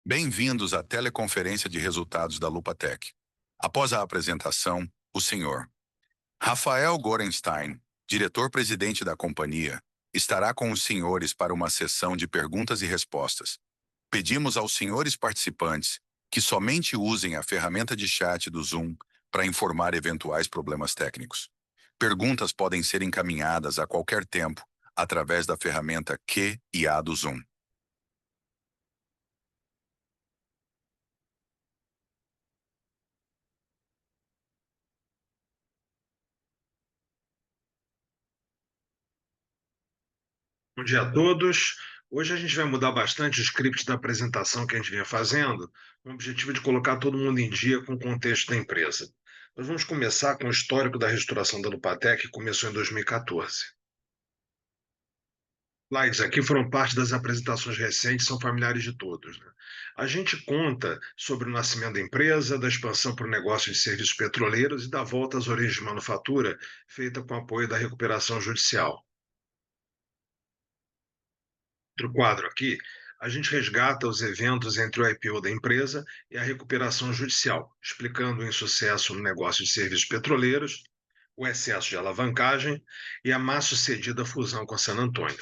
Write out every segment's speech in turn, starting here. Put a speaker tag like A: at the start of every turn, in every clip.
A: Bem-vindos à teleconferência de resultados da Lupatec. Após a apresentação, o senhor Rafael Gorenstein, diretor-presidente da companhia, estará com os senhores para uma sessão de perguntas e respostas. Pedimos aos senhores participantes que somente usem a ferramenta de chat do Zoom para informar eventuais problemas técnicos. Perguntas podem ser encaminhadas a qualquer tempo através da ferramenta Q e A do Zoom.
B: Bom dia a todos. Hoje a gente vai mudar bastante o script da apresentação que a gente vinha fazendo, com o objetivo de colocar todo mundo em dia com o contexto da empresa. Nós vamos começar com o histórico da reestruturação da Lupatec, que começou em 2014. Slides aqui foram parte das apresentações recentes, são familiares de todos, né? A gente conta sobre o nascimento da empresa, da expansão para o negócio de serviços petroleiros e da volta às origens de manufatura, feita com apoio da recuperação judicial. Outro quadro aqui, a gente resgata os eventos entre o IPO da empresa e a recuperação judicial, explicando o insucesso no negócio de serviços petroleiros, o excesso de alavancagem e a mal-sucedida fusão com a San Antônio.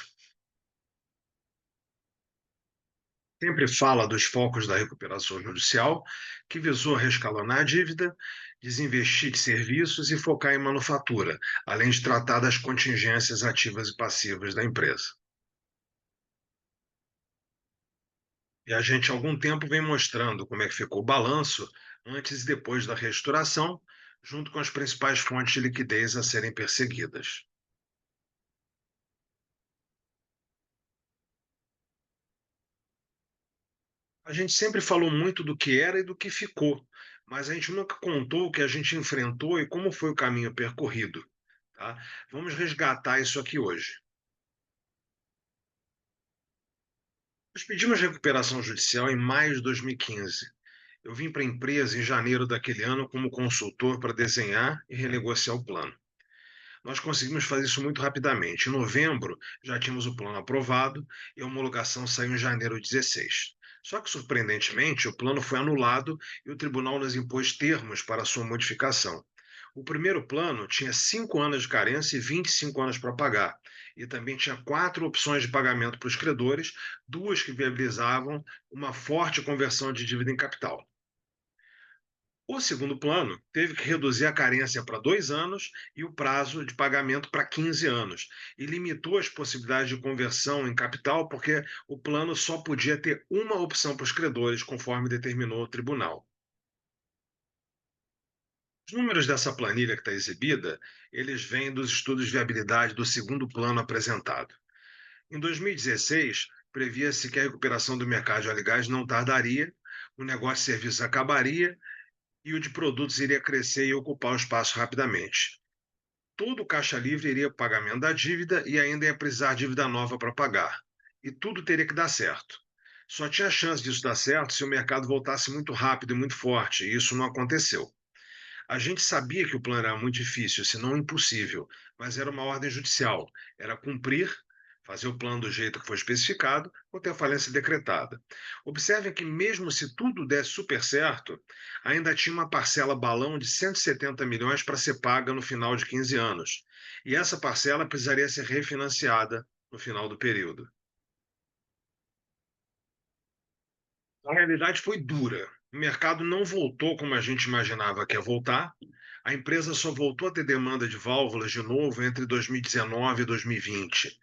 B: Sempre fala dos focos da recuperação judicial, que visou rescalonar a dívida, desinvestir de serviços e focar em manufatura, além de tratar das contingências ativas e passivas da empresa. E a gente, há algum tempo, vem mostrando como é que ficou o balanço antes e depois da reestruturação, junto com as principais fontes de liquidez a serem perseguidas. A gente sempre falou muito do que era e do que ficou, mas a gente nunca contou o que a gente enfrentou e como foi o caminho percorrido. Tá? Vamos resgatar isso aqui hoje. Nós pedimos recuperação judicial em maio de 2015. Eu vim para a empresa em janeiro daquele ano como consultor para desenhar e renegociar o plano. Nós conseguimos fazer isso muito rapidamente. Em novembro, já tínhamos o plano aprovado e a homologação saiu em janeiro de 16. Só que, surpreendentemente, o plano foi anulado e o tribunal nos impôs termos para sua modificação. O primeiro plano tinha 5 anos de carência e 25 anos para pagar. E também tinha 4 opções de pagamento para os credores, duas que viabilizavam uma forte conversão de dívida em capital. O segundo plano teve que reduzir a carência para 2 anos e o prazo de pagamento para 15 anos, e limitou as possibilidades de conversão em capital, porque o plano só podia ter uma opção para os credores, conforme determinou o tribunal. Os números dessa planilha que está exibida, eles vêm dos estudos de viabilidade do segundo plano apresentado. Em 2016, previa-se que a recuperação do mercado de óleo e gás não tardaria, o negócio de serviços acabaria e o de produtos iria crescer e ocupar o espaço rapidamente. Todo o caixa livre iria para o pagamento da dívida e ainda ia precisar de dívida nova para pagar. E tudo teria que dar certo. Só tinha chance disso dar certo se o mercado voltasse muito rápido e muito forte, e isso não aconteceu. A gente sabia que o plano era muito difícil, se não impossível, mas era uma ordem judicial. Era cumprir, fazer o plano do jeito que foi especificado, ou ter a falência decretada. Observem que, mesmo se tudo desse super certo, ainda tinha uma parcela balão de 170 milhões para ser paga no final de 15 anos. E essa parcela precisaria ser refinanciada no final do período. A realidade foi dura. O mercado não voltou como a gente imaginava que ia voltar. A empresa só voltou a ter demanda de válvulas de novo entre 2019 e 2020.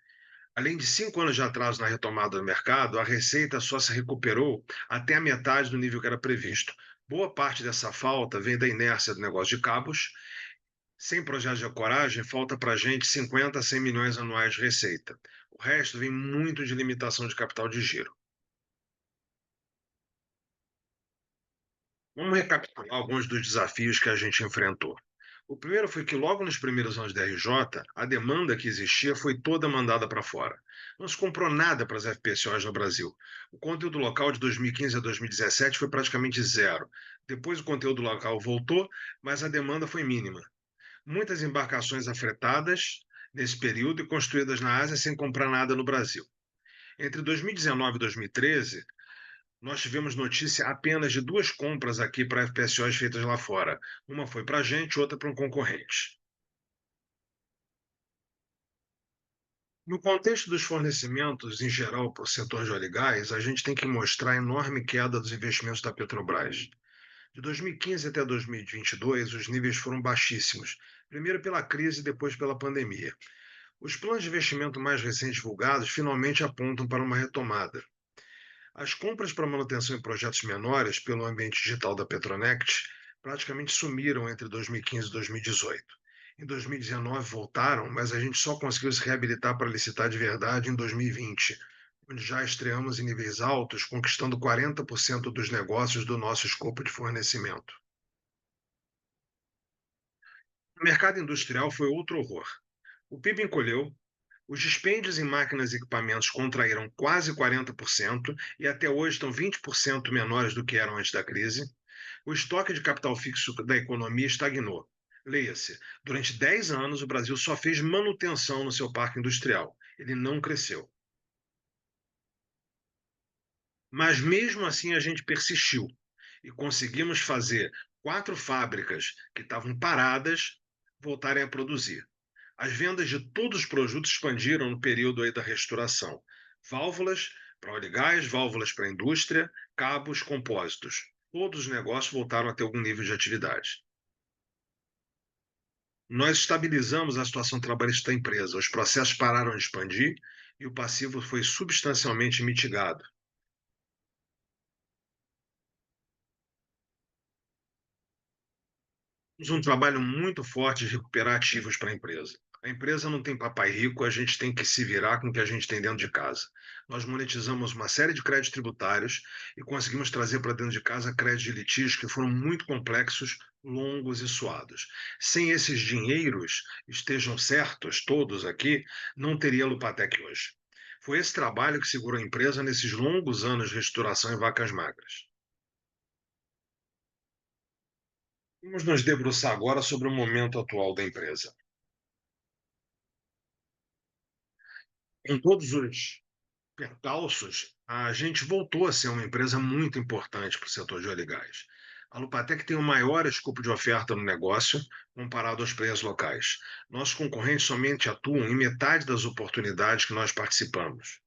B: Além de 5 anos de atraso na retomada do mercado, a receita só se recuperou até a metade do nível que era previsto. Boa parte dessa falta vem da inércia do negócio de cabos. Sem projeto de coragem, falta para a gente 50 a 100 milhões anuais de receita. O resto vem muito de limitação de capital de giro. Vamos recapitular alguns dos desafios que a gente enfrentou. O primeiro foi que, logo nos primeiros anos da RJ, a demanda que existia foi toda mandada para fora. Não se comprou nada para as FPSOs no Brasil. O conteúdo local de 2015 a 2017 foi praticamente zero. Depois, o conteúdo local voltou, mas a demanda foi mínima. Muitas embarcações afretadas nesse período e construídas na Ásia sem comprar nada no Brasil. Entre 2019 e 2013, Nós tivemos notícia apenas de 2 compras aqui para FPSOs feitas lá fora. Uma foi para a gente, outra para um concorrente. No contexto dos fornecimentos em geral para o setor de óleo e gás, a gente tem que mostrar a enorme queda dos investimentos da Petrobras. De 2015 até 2022, os níveis foram baixíssimos, primeiro pela crise e depois pela pandemia. Os planos de investimento mais recentes divulgados finalmente apontam para uma retomada. As compras para manutenção em projetos menores pelo ambiente digital da Petronext praticamente sumiram entre 2015 e 2018. Em 2019 voltaram, mas a gente só conseguiu se reabilitar para licitar de verdade em 2020, onde já estreamos em níveis altos, conquistando 40% dos negócios do nosso escopo de fornecimento. O mercado industrial foi outro horror. O PIB encolheu, os dispêndios em máquinas e equipamentos contraíram quase 40% e até hoje estão 20% menores do que eram antes da crise. O estoque de capital fixo da economia estagnou. Leia-se, durante 10 anos o Brasil só fez manutenção no seu parque industrial. Ele não cresceu. Mas mesmo assim a gente persistiu e conseguimos fazer 4 fábricas que estavam paradas voltarem a produzir. As vendas de todos os produtos expandiram no período aí da restauração. Válvulas para óleo e gás, válvulas para a indústria, cabos, compósitos. Todos os negócios voltaram a ter algum nível de atividade. Nós estabilizamos a situação trabalhista da empresa, os processos pararam de expandir e o passivo foi substancialmente mitigado. Temos um trabalho muito forte de recuperar ativos para a empresa. A empresa não tem papai rico, a gente tem que se virar com o que a gente tem dentro de casa. Nós monetizamos uma série de créditos tributários e conseguimos trazer para dentro de casa créditos de litígios que foram muito complexos, longos e suados. Sem esses dinheiros, estejam certos, todos aqui, não teria Lupatec hoje. Foi esse trabalho que segurou a empresa nesses longos anos de restauração em vacas magras. Vamos nos debruçar agora sobre o momento atual da empresa. Com todos os percalços, a gente voltou a ser uma empresa muito importante para o setor de óleo e gás. A Lupatec tem o maior escopo de oferta no negócio comparado aos players locais. Nossos concorrentes somente atuam em metade das oportunidades que nós participamos.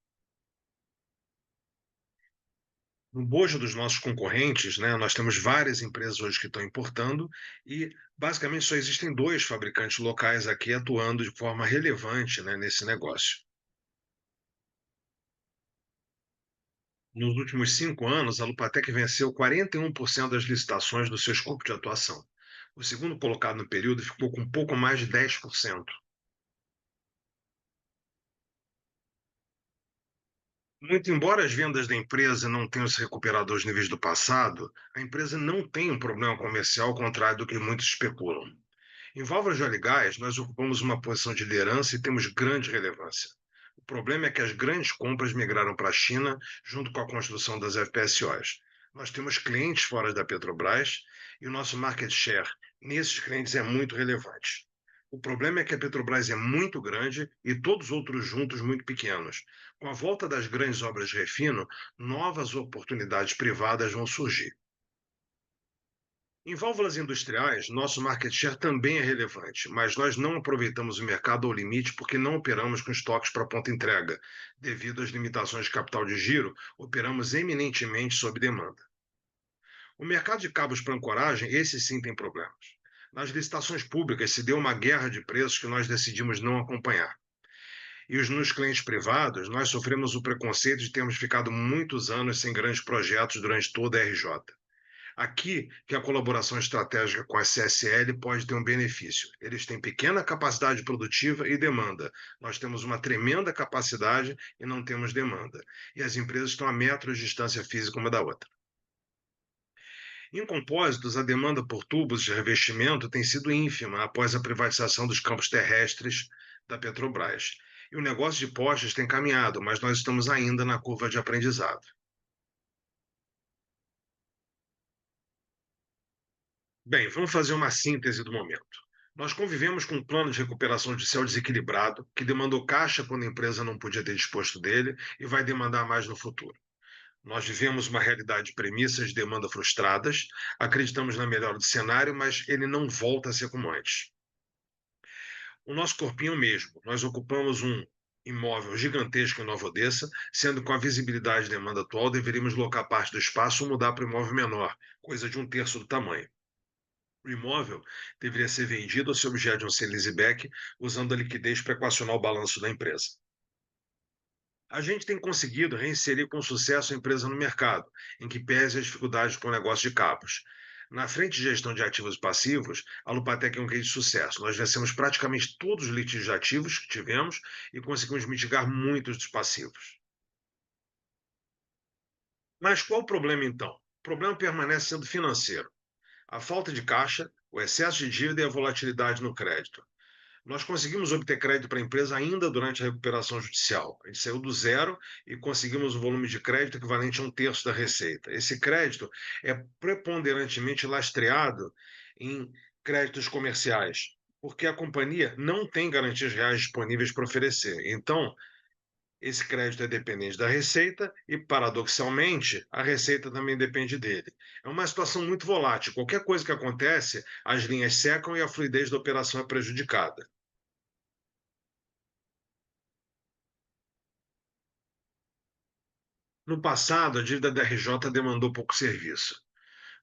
B: No bojo dos nossos concorrentes, né, nós temos várias empresas hoje que estão importando e basicamente só existem 2 fabricantes locais aqui atuando de forma relevante, né, nesse negócio. Nos últimos 5 anos, a Lupatec venceu 41% das licitações do seu escopo de atuação. O segundo colocado no período ficou com um pouco mais de 10%. Muito embora as vendas da empresa não tenham se recuperado aos níveis do passado, a empresa não tem um problema comercial ao contrário do que muitos especulam. Em válvulas de óleo e gás, nós ocupamos uma posição de liderança e temos grande relevância. O problema é que as grandes compras migraram para a China junto com a construção das FPSOs. Nós temos clientes fora da Petrobras e o nosso market share nesses clientes é muito relevante. O problema é que a Petrobras é muito grande e todos os outros juntos muito pequenos. Com a volta das grandes obras de refino, novas oportunidades privadas vão surgir. Em válvulas industriais, nosso market share também é relevante, mas nós não aproveitamos o mercado ao limite porque não operamos com estoques para ponta entrega. Devido às limitações de capital de giro, operamos eminentemente sob demanda. O mercado de cabos para ancoragem, esse sim tem problemas. Nas licitações públicas se deu uma guerra de preços que nós decidimos não acompanhar. E nos clientes privados, nós sofremos o preconceito de termos ficado muitos anos sem grandes projetos durante toda a RJ. Aqui que a colaboração estratégica com a CSL pode ter um benefício. Eles têm pequena capacidade produtiva e demanda. Nós temos uma tremenda capacidade e não temos demanda. E as empresas estão a metros de distância física uma da outra. Em compósitos, a demanda por tubos de revestimento tem sido ínfima após a privatização dos campos terrestres da Petrobras. E o negócio de postes tem caminhado, mas nós estamos ainda na curva de aprendizado. Bem, vamos fazer uma síntese do momento. Nós convivemos com um plano de recuperação judicial desequilibrado, que demandou caixa quando a empresa não podia ter disposto dele e vai demandar mais no futuro. Nós vivemos uma realidade de premissas de demanda frustradas, acreditamos na melhora do cenário, mas ele não volta a ser como antes. O nosso corpinho mesmo, nós ocupamos um imóvel gigantesco em Nova Odessa, sendo que com a visibilidade e demanda atual, deveríamos locar parte do espaço ou mudar para um imóvel menor, coisa de um terço do tamanho. O imóvel deveria ser vendido ou ser objeto de um sale-leaseback, usando a liquidez para equacionar o balanço da empresa. A gente tem conseguido reinserir com sucesso a empresa no mercado, em que pese as dificuldades com o negócio de cabos. Na frente de gestão de ativos e passivos, a Lupatec é um case de sucesso. Nós vencemos praticamente todos os litígios de ativos que tivemos e conseguimos mitigar muitos dos passivos. Mas qual o problema então? O problema permanece sendo financeiro. A falta de caixa, o excesso de dívida e a volatilidade no crédito. Nós conseguimos obter crédito para a empresa ainda durante a recuperação judicial. A gente saiu do zero e conseguimos um volume de crédito equivalente a um terço da receita. Esse crédito é preponderantemente lastreado em créditos comerciais, porque a companhia não tem garantias reais disponíveis para oferecer. Então, esse crédito é dependente da receita e, paradoxalmente, a receita também depende dele. É uma situação muito volátil. Qualquer coisa que acontece, as linhas secam e a fluidez da operação é prejudicada. No passado, a dívida da RJ demandou pouco serviço.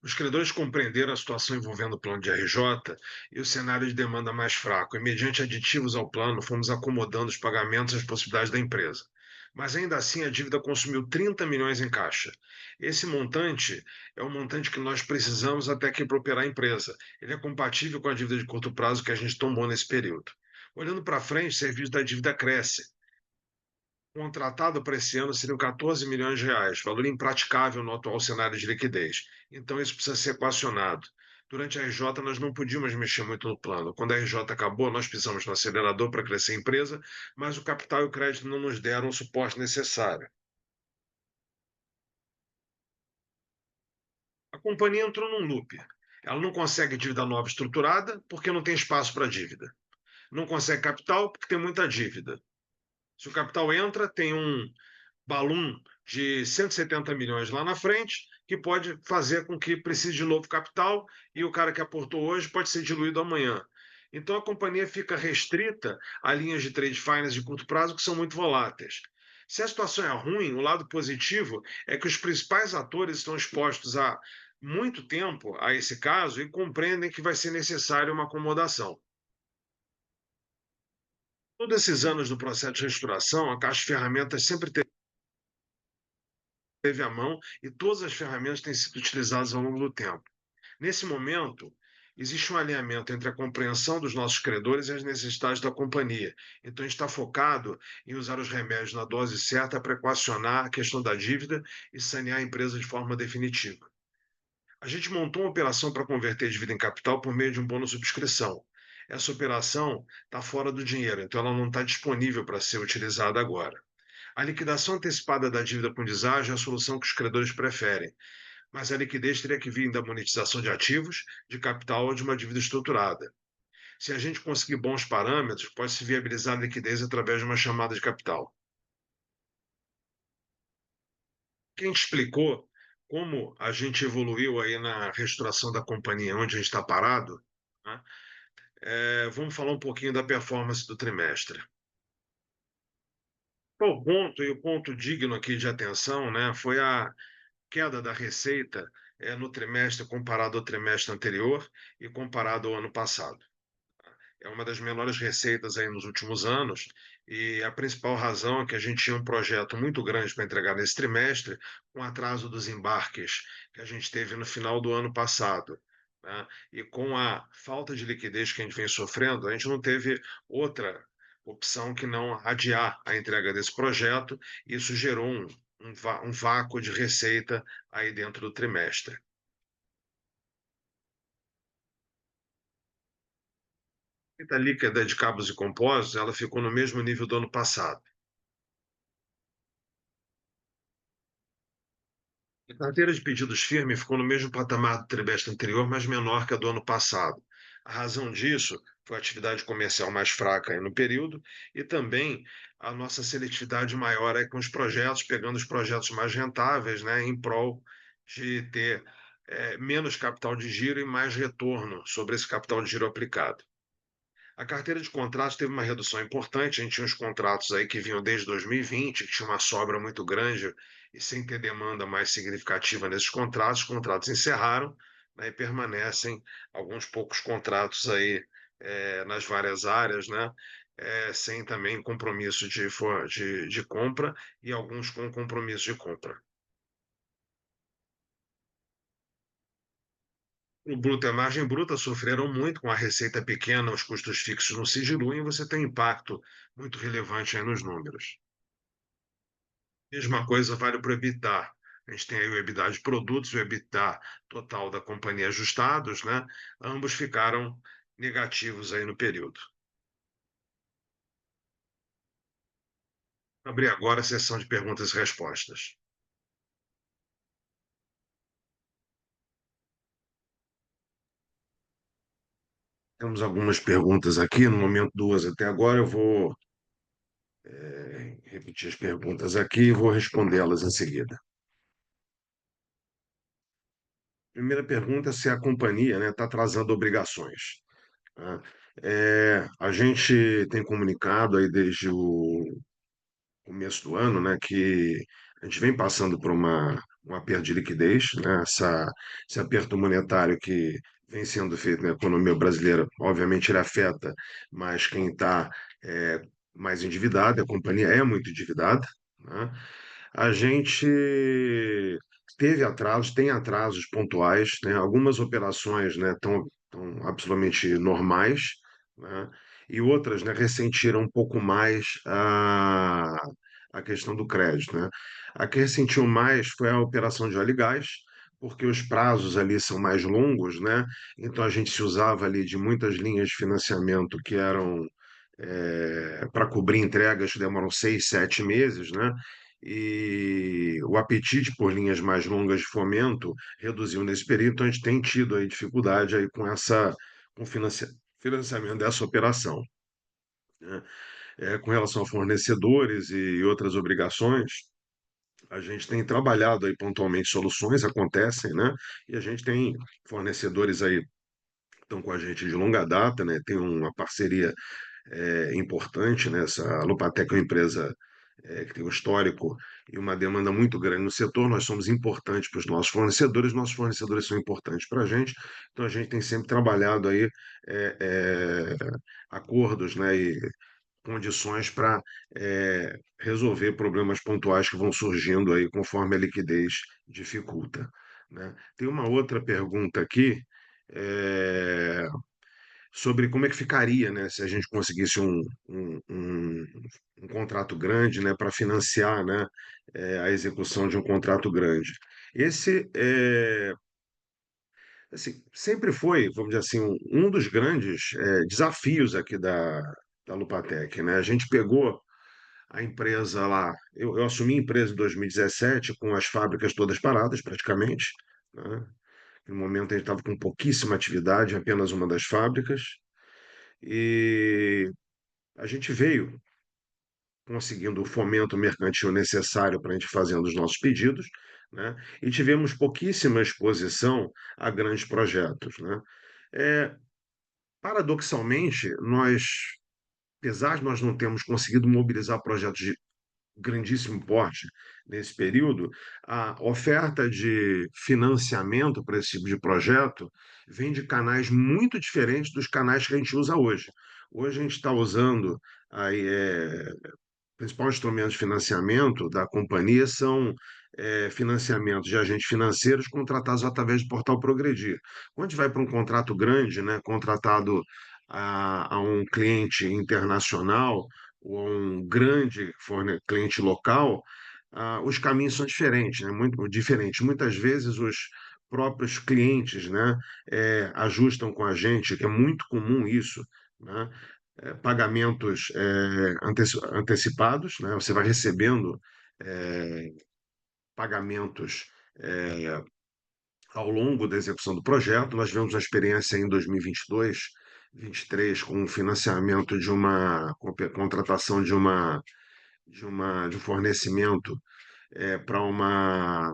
B: Os credores compreenderam a situação envolvendo o plano de RJ e o cenário de demanda mais fraco, e, mediante aditivos ao plano, fomos acomodando os pagamentos às possibilidades da empresa. Mas ainda assim, a dívida consumiu 30 milhões em caixa. Esse montante é o montante que nós precisamos até que para operar a empresa. Ele é compatível com a dívida de curto prazo que a gente tomou nesse período. Olhando para frente, o serviço da dívida cresce. Contratado para esse ano seriam 14 milhões de reais, valor impraticável no atual cenário de liquidez. Então isso precisa ser equacionado. Durante a RJ, nós não podíamos mexer muito no plano. Quando a RJ acabou, nós pisamos no acelerador para crescer a empresa, mas o capital e o crédito não nos deram o suporte necessário. A companhia entrou num loop. Ela não consegue dívida nova estruturada porque não tem espaço para dívida. Não consegue capital porque tem muita dívida. Se o capital entra, tem um balum de 170 milhões lá na frente, que pode fazer com que precise de novo capital e o cara que aportou hoje pode ser diluído amanhã. Então a companhia fica restrita a linhas de trade finance de curto prazo que são muito voláteis. Se a situação é ruim, o lado positivo é que os principais atores estão expostos há muito tempo a esse caso e compreendem que vai ser necessária uma acomodação. Todos esses anos do processo de reestruturação, a Caixa de Ferramentas sempre teve à mão e todas as ferramentas têm sido utilizadas ao longo do tempo. Nesse momento, existe um alinhamento entre a compreensão dos nossos credores e as necessidades da companhia. Então, a gente está focado em usar os remédios na dose certa para equacionar a questão da dívida e sanear a empresa de forma definitiva. A gente montou uma operação para converter dívida em capital por meio de um bônus subscrição. Essa operação está fora do dinheiro, então ela não está disponível para ser utilizada agora. A liquidação antecipada da dívida com deságio é a solução que os credores preferem, mas a liquidez teria que vir da monetização de ativos, de capital ou de uma dívida estruturada. Se a gente conseguir bons parâmetros, pode-se viabilizar a liquidez através de uma chamada de capital. Quem te explicou como a gente evoluiu aí na reestruturação da companhia, onde a gente está parado, né? Vamos falar um pouquinho da performance do trimestre. O ponto, e o ponto digno aqui de atenção, né, foi a queda da receita no trimestre comparado ao trimestre anterior e comparado ao ano passado. É uma das menores receitas aí nos últimos anos, e a principal razão é que a gente tinha um projeto muito grande para entregar nesse trimestre, com atraso dos embarques que a gente teve no final do ano passado, né? E com a falta de liquidez que a gente vem sofrendo, a gente não teve outra opção que não adiar a entrega desse projeto, e isso gerou um vácuo de receita aí dentro do trimestre. A receita líquida de cabos e compósitos, ela ficou no mesmo nível do ano passado. A carteira de pedidos firme ficou no mesmo patamar do trimestre anterior, mas menor que a do ano passado. A razão disso foi a atividade comercial mais fraca aí no período e também a nossa seletividade maior aí com os projetos, pegando os projetos mais rentáveis, né, em prol de ter, menos capital de giro e mais retorno sobre esse capital de giro aplicado. A carteira de contratos teve uma redução importante, a gente tinha uns contratos aí que vinham desde 2020, que tinha uma sobra muito grande e sem ter demanda mais significativa nesses contratos, os contratos encerraram, né, e permanecem alguns poucos contratos aí, nas várias áreas, né, sem também compromisso de compra e alguns com compromisso de compra. O bruto e a margem bruta sofreram muito com a receita pequena, os custos fixos não se diluem, você tem um impacto muito relevante aí nos números. Mesma coisa vale para o EBITDA. A gente tem aí o EBITDA de produtos, o EBITDA total da companhia ajustados, né? Ambos ficaram negativos aí no período. Abrir agora a sessão de perguntas e respostas. Temos algumas perguntas aqui, no momento duas até agora. Eu vou repetir as perguntas aqui e vou respondê-las em seguida. Primeira pergunta é se a companhia, né, está atrasando obrigações, né? A gente tem comunicado aí desde o começo do ano, né, que a gente vem passando por um aperto de liquidez, né, esse aperto monetário que vem sendo feito na economia brasileira, obviamente ele afeta mais quem está mais endividado, a companhia é muito endividada, né? A gente teve atrasos, tem atrasos pontuais, né? Algumas operações, né, estão absolutamente normais, né? E outras, né, ressentiram um pouco mais a questão do crédito, né? A que ressentiu mais foi a operação de óleo e gás, porque os prazos ali são mais longos, né? Então a gente se usava ali de muitas linhas de financiamento que eram para cobrir entregas que demoram 6, 7 meses, né? E o apetite por linhas mais longas de fomento reduziu nesse período, então a gente tem tido aí dificuldade aí com financiamento dessa operação, né? Com relação a fornecedores e outras obrigações, a gente tem trabalhado aí pontualmente soluções, acontecem, né? E a gente tem fornecedores aí que estão com a gente de longa data, né? Tem uma parceria importante, né? A Lupatec é uma empresa que tem um histórico e uma demanda muito grande no setor. Nós somos importantes para os nossos fornecedores são importantes para a gente, então a gente tem sempre trabalhado aí é, é, acordos, né? E condições para resolver problemas pontuais que vão surgindo aí conforme a liquidez dificulta, né? Tem uma outra pergunta aqui, é, sobre como é que ficaria, né, se a gente conseguisse um contrato grande, né, para financiar, né, a execução de um contrato grande. Esse assim, sempre foi, vamos dizer assim, um dos grandes desafios aqui da Lupatec, né? A gente pegou a empresa lá, eu assumi a empresa em 2017 com as fábricas todas paradas, praticamente, né? No momento a gente estava com pouquíssima atividade, apenas uma das fábricas, e a gente veio conseguindo o fomento mercantil necessário para a gente fazendo os nossos pedidos, né? E tivemos pouquíssima exposição a grandes projetos, né? É, paradoxalmente, apesar de nós não termos conseguido mobilizar projetos de grandíssimo porte nesse período, a oferta de financiamento para esse tipo de projeto vem de canais muito diferentes dos canais que a gente usa hoje. Hoje a gente está usando aí, o principal instrumento de financiamento da companhia são financiamentos de agentes financeiros contratados através do Portal Progredir. Quando a gente vai para um contrato grande, né, contratado a um cliente internacional ou a um grande cliente local, os caminhos são diferentes, né, muito diferentes. Muitas vezes os próprios clientes, né, ajustam com a gente, que é muito comum isso, né? Pagamentos antecipados, né? Você vai recebendo é, pagamentos é, ao longo da execução do projeto. Nós tivemos uma experiência em 2022, 23, com o financiamento de uma contratação de uma de um fornecimento para uma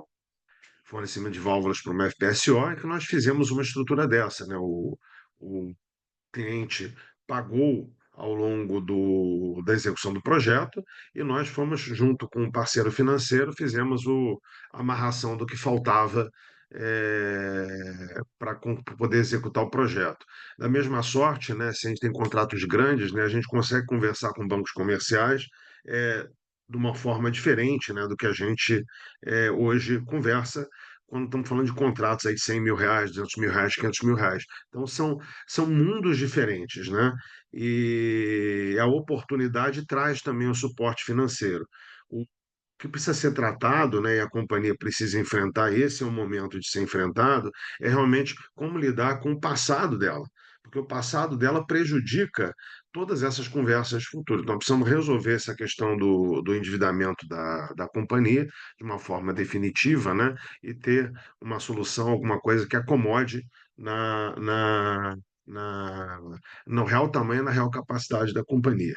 B: fornecimento de válvulas para uma FPSO, é que nós fizemos uma estrutura dessa, né? O cliente pagou ao longo da execução do projeto e nós fomos, junto com um parceiro financeiro, fizemos a amarração do que faltava para poder executar o projeto. Da mesma sorte, né, se a gente tem contratos grandes, né, a gente consegue conversar com bancos comerciais é, de uma forma diferente, né, do que a gente hoje conversa quando estamos falando de contratos aí de R$ 100.000, R$ 200.000, R$ 500.000. Então, são mundos diferentes, né? E a oportunidade traz também o suporte financeiro. O que precisa ser tratado, né, e a companhia precisa enfrentar, esse é o momento de ser enfrentado, é realmente como lidar com o passado dela, porque o passado dela prejudica todas essas conversas futuras. Então, precisamos resolver essa questão do endividamento da companhia de uma forma definitiva, né, e ter uma solução, alguma coisa que acomode na, na, na, no real tamanho, na real capacidade da companhia.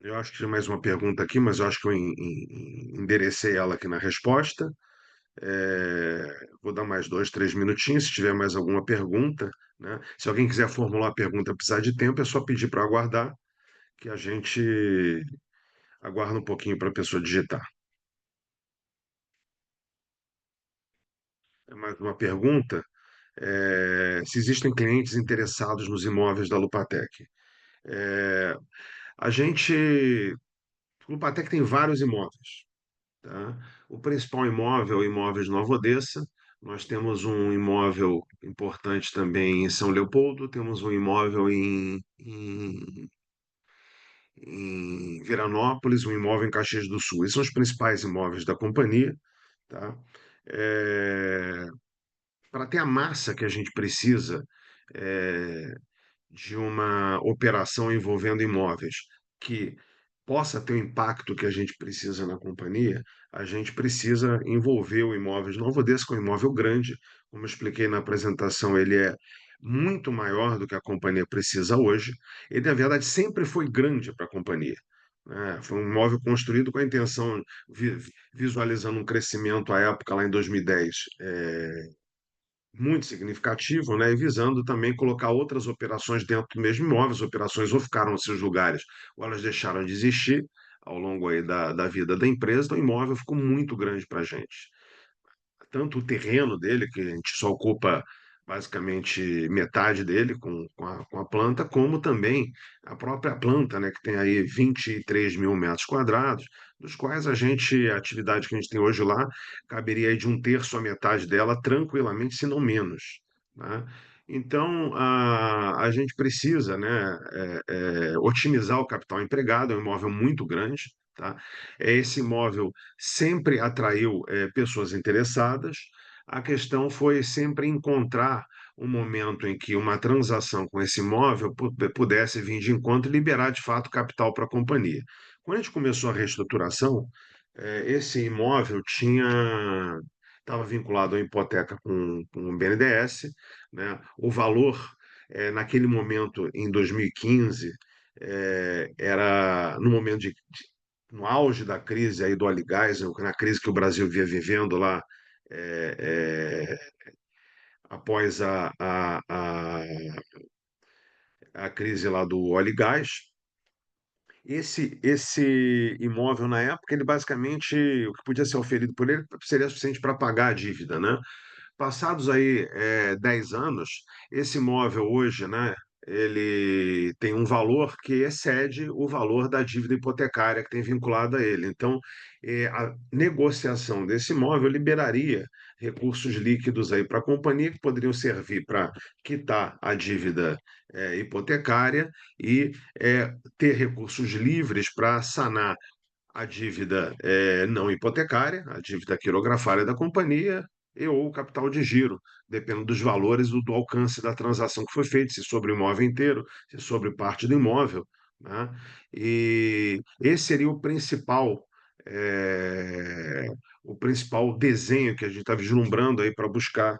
B: Eu acho que tinha mais uma pergunta aqui, mas eu acho que eu enderecei ela aqui na resposta. Vou dar mais 2, 3 minutinhos, se tiver mais alguma pergunta, né? Se alguém quiser formular a pergunta e precisar de tempo, é só pedir para aguardar, que a gente aguarda um pouquinho para a pessoa digitar. Mais uma pergunta. Se existem clientes interessados nos imóveis da Lupatec. É, a gente, Lupatec tem vários imóveis, tá? O principal imóvel é o imóvel de Nova Odessa. Nós temos um imóvel importante também em São Leopoldo, temos um imóvel em Veranópolis, um imóvel em Caxias do Sul. Esses são os principais imóveis da companhia, tá? É, para ter a massa que a gente precisa, é, de uma operação envolvendo imóveis que possa ter o impacto que a gente precisa na companhia, a gente precisa envolver o imóvel de Novo Odessa, que é um imóvel grande. Como eu expliquei na apresentação, ele é muito maior do que a companhia precisa hoje. Ele, na verdade, sempre foi grande para a companhia, né? Foi um imóvel construído com a intenção, visualizando um crescimento à época, lá em 2010, muito significativo, né? E visando também colocar outras operações dentro do mesmo imóvel. As operações ou ficaram nos seus lugares ou elas deixaram de existir ao longo aí da vida da empresa. Então, o imóvel ficou muito grande para a gente, tanto o terreno dele, que a gente só ocupa basicamente metade dele com a planta, como também a própria planta, né, que tem aí 23 mil metros quadrados, dos quais a atividade que a gente tem hoje lá, caberia aí de um terço a metade dela tranquilamente, se não menos, né? Então, a gente precisa, né, otimizar o capital empregado, é um imóvel muito grande, tá? Esse imóvel sempre atraiu pessoas interessadas. A questão foi sempre encontrar um momento em que uma transação com esse imóvel pudesse vir de encontro e liberar de fato capital para a companhia. Quando a gente começou a reestruturação, esse imóvel estava vinculado à hipoteca com o BNDES, né? O valor, naquele momento, em 2015, era no momento no auge da crise aí do óleo e gás, na crise que o Brasil via vivendo lá, é, após a crise lá do óleo e gás. Esse imóvel, na época, ele basicamente, o que podia ser oferido por ele seria suficiente para pagar a dívida, né? Passados aí 10 anos, esse imóvel hoje, né, ele tem um valor que excede o valor da dívida hipotecária que tem vinculada a ele. Então, a negociação desse imóvel liberaria recursos líquidos aí para a companhia que poderiam servir para quitar a dívida hipotecária e ter recursos livres para sanar a dívida não hipotecária, a dívida quirografária da companhia e ou o capital de giro, dependendo dos valores do alcance da transação que foi feita, se sobre o imóvel inteiro, se sobre parte do imóvel, né? E esse seria o principal desenho que a gente está vislumbrando aí para buscar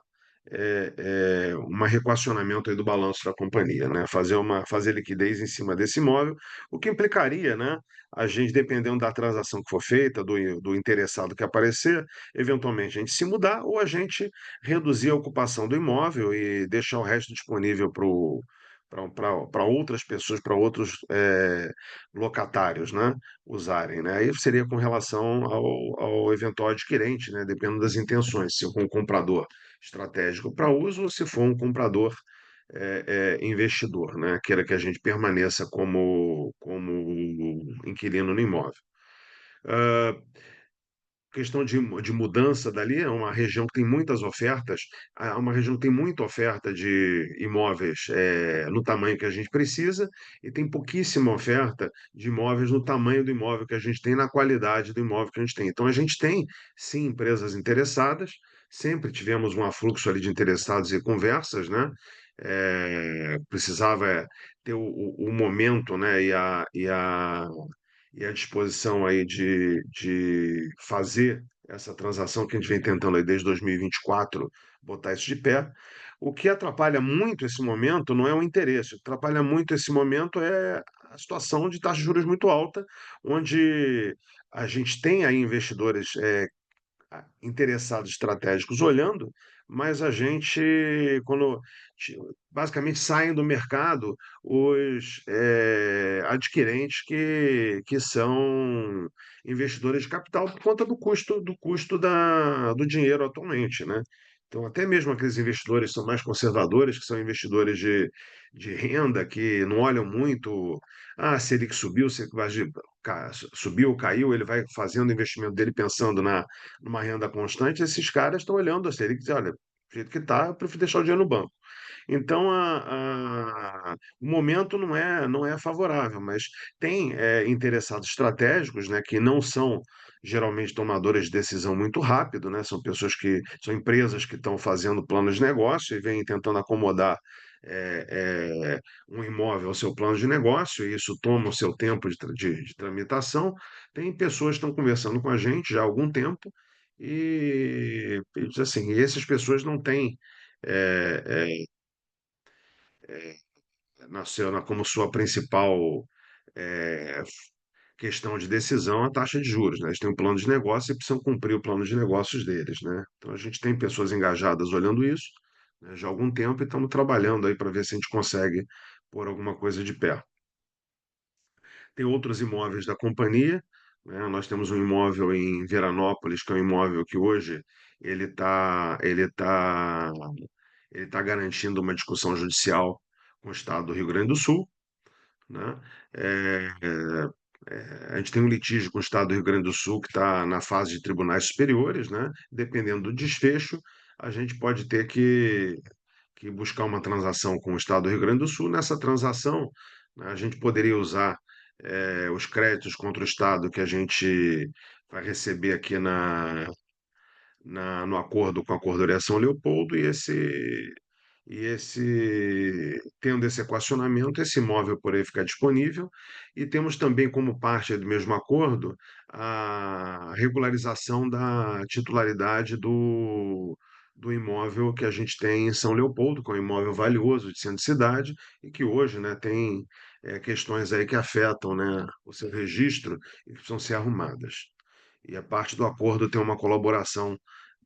B: um reequacionamento aí do balanço da companhia, né? Fazer liquidez em cima desse imóvel, o que implicaria, né? A gente, dependendo da transação que for feita, do interessado que aparecer, eventualmente a gente se mudar ou a gente reduzir a ocupação do imóvel e deixar o resto disponível para outras pessoas, para outros locatários, né, usarem, né? Aí seria com relação ao eventual adquirente, né? Dependendo das intenções, se for um comprador estratégico para uso ou se for um comprador investidor, né? Queira que a gente permaneça como inquilino no imóvel. Ah, questão de mudança dali, é uma região que tem muitas ofertas, é uma região que tem muita oferta de imóveis no tamanho que a gente precisa e tem pouquíssima oferta de imóveis no tamanho do imóvel que a gente tem, na qualidade do imóvel que a gente tem. Então, a gente tem, sim, empresas interessadas, sempre tivemos um afluxo ali de interessados e conversas, né? Precisava ter o momento, né? E a disposição aí de fazer essa transação que a gente vem tentando aí desde 2024 botar isso de pé. O que atrapalha muito esse momento não é o interesse, o que atrapalha muito esse momento é a situação de taxa de juros muito alta, onde a gente tem aí investidores interessados estratégicos olhando, mas a gente, quando ti- basicamente saem do mercado os adquirentes que são investidores de capital por conta do custo do dinheiro atualmente, né? Então, até mesmo aqueles investidores que são mais conservadores, que são investidores de renda, que não olham muito, se ele que subiu, se ele vai subiu ou caiu, ele vai fazendo o investimento dele pensando numa renda constante, esses caras estão olhando assim, ele diz, olha, do jeito que está, eu prefiro deixar o dinheiro no banco. Então, o momento não é favorável, mas tem interessados estratégicos, né, que não são geralmente tomadores de decisão muito rápido, né, são empresas que estão fazendo planos de negócio e vêm tentando acomodar um imóvel ao seu plano de negócio, e isso toma o seu tempo de tramitação. Tem pessoas que estão conversando com a gente já há algum tempo e diz assim, e essas pessoas não têm é, é, como sua principal é, questão de decisão a taxa de juros, né? Eles têm um plano de negócio e precisam cumprir o plano de negócios deles, né? Então a gente tem pessoas engajadas olhando isso, né, já há algum tempo e estamos trabalhando aí para ver se a gente consegue pôr alguma coisa de pé. Tem outros imóveis da companhia, né? Nós temos um imóvel em Veranópolis, que é um imóvel que hoje ele tá garantindo uma discussão judicial com o Estado do Rio Grande do Sul, né? É, a gente tem um litígio com o Estado do Rio Grande do Sul que está na fase de tribunais superiores, né? Dependendo do desfecho, a gente pode ter que buscar uma transação com o Estado do Rio Grande do Sul. Nessa transação, né, a gente poderia usar os créditos contra o Estado que a gente vai receber aqui no acordo com a Cordoria São Leopoldo, tendo esse equacionamento, esse imóvel poderia ficar disponível, e temos também como parte do mesmo acordo a regularização da titularidade do imóvel que a gente tem em São Leopoldo, que é um imóvel valioso de centro de cidade, e que hoje, né, tem questões aí que afetam, né, o seu registro e que precisam ser arrumadas. E a parte do acordo tem uma colaboração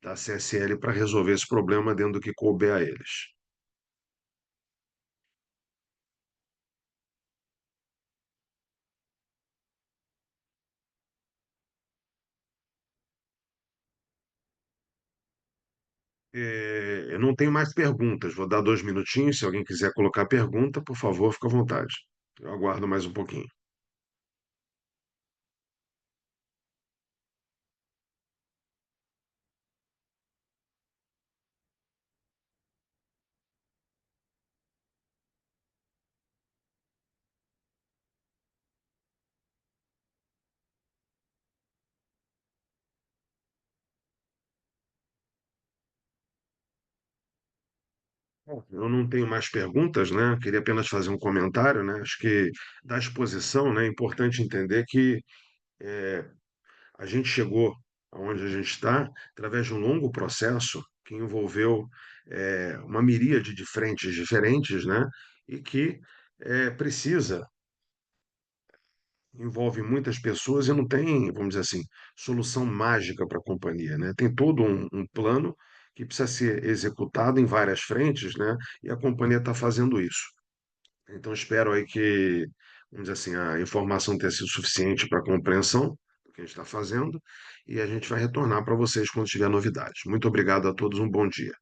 B: da CSL para resolver esse problema dentro do que couber a eles. Eu não tenho mais perguntas, vou dar 2 minutinhos. Se alguém quiser colocar pergunta, por favor, fica à vontade. Eu aguardo mais um pouquinho. Bom, eu não tenho mais perguntas, né? Queria apenas fazer um comentário, né? Acho que da exposição, né, é importante entender que a gente chegou aonde a gente está através de um longo processo que envolveu uma miríade de frentes diferentes, né? E que precisa, envolve muitas pessoas e não tem, vamos dizer assim, solução mágica para a companhia, né? Tem todo um plano que precisa ser executado em várias frentes, né? E a companhia está fazendo isso. Então, espero aí que, vamos dizer assim, a informação tenha sido suficiente para a compreensão do que a gente está fazendo e a gente vai retornar para vocês quando tiver novidades. Muito obrigado a todos, um bom dia.